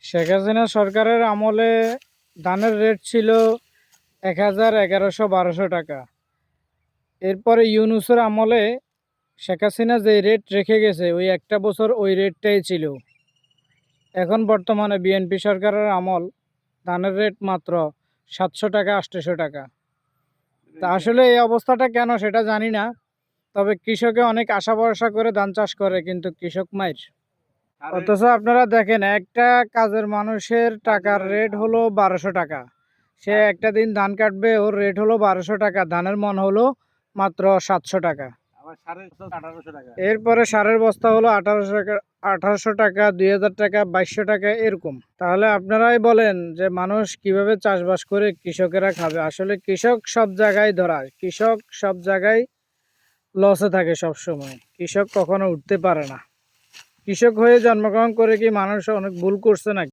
শেখ হাসিনা সরকারের আমলে ধানের রেট ছিল 1100-1200 টাকা। এরপরে ইউনূসের আমলে শেখ হাসিনা যে রেট রেখে গেছে ওই একটা বছর ওই রেটটাই ছিল। এখন বর্তমানে বিএনপি সরকারের আমল, ধানের রেট মাত্র 700 টাকা 800 টাকা। তা আসলে এই অবস্থাটা কেন সেটা জানি না, তবে কৃষকে অনেক আশা ভরসা করে ধান চাষ করে, কিন্তু কৃষক মাইর। অথচ আপনারা দেখেন, একটা কাজের মানুষের টাকার রেট হলো 1200 টাকা। সে একটা দিন ধান কাটবে, ওর রেট হলো 1200 টাকা, ধানের মন হলো মাত্র 700 টাকা। এরপরে সারের বস্তা হলো 1800 টাকা, 1800 টাকা, 2000 টাকা, 2200 টাকা, এরকম। তাহলে আপনারাই বলেন যে মানুষ কিভাবে চাষবাস করে কৃষকেরা খাবে? আসলে কৃষক সব জায়গায় ধরা, কৃষক সব জায়গায় লসে থাকে সব সময়, কৃষক কখনো উঠতে পারে না। কৃষক হয়ে জন্মগ্রহণ করে কি মানুষ অনেক ভুল করছে নাকি?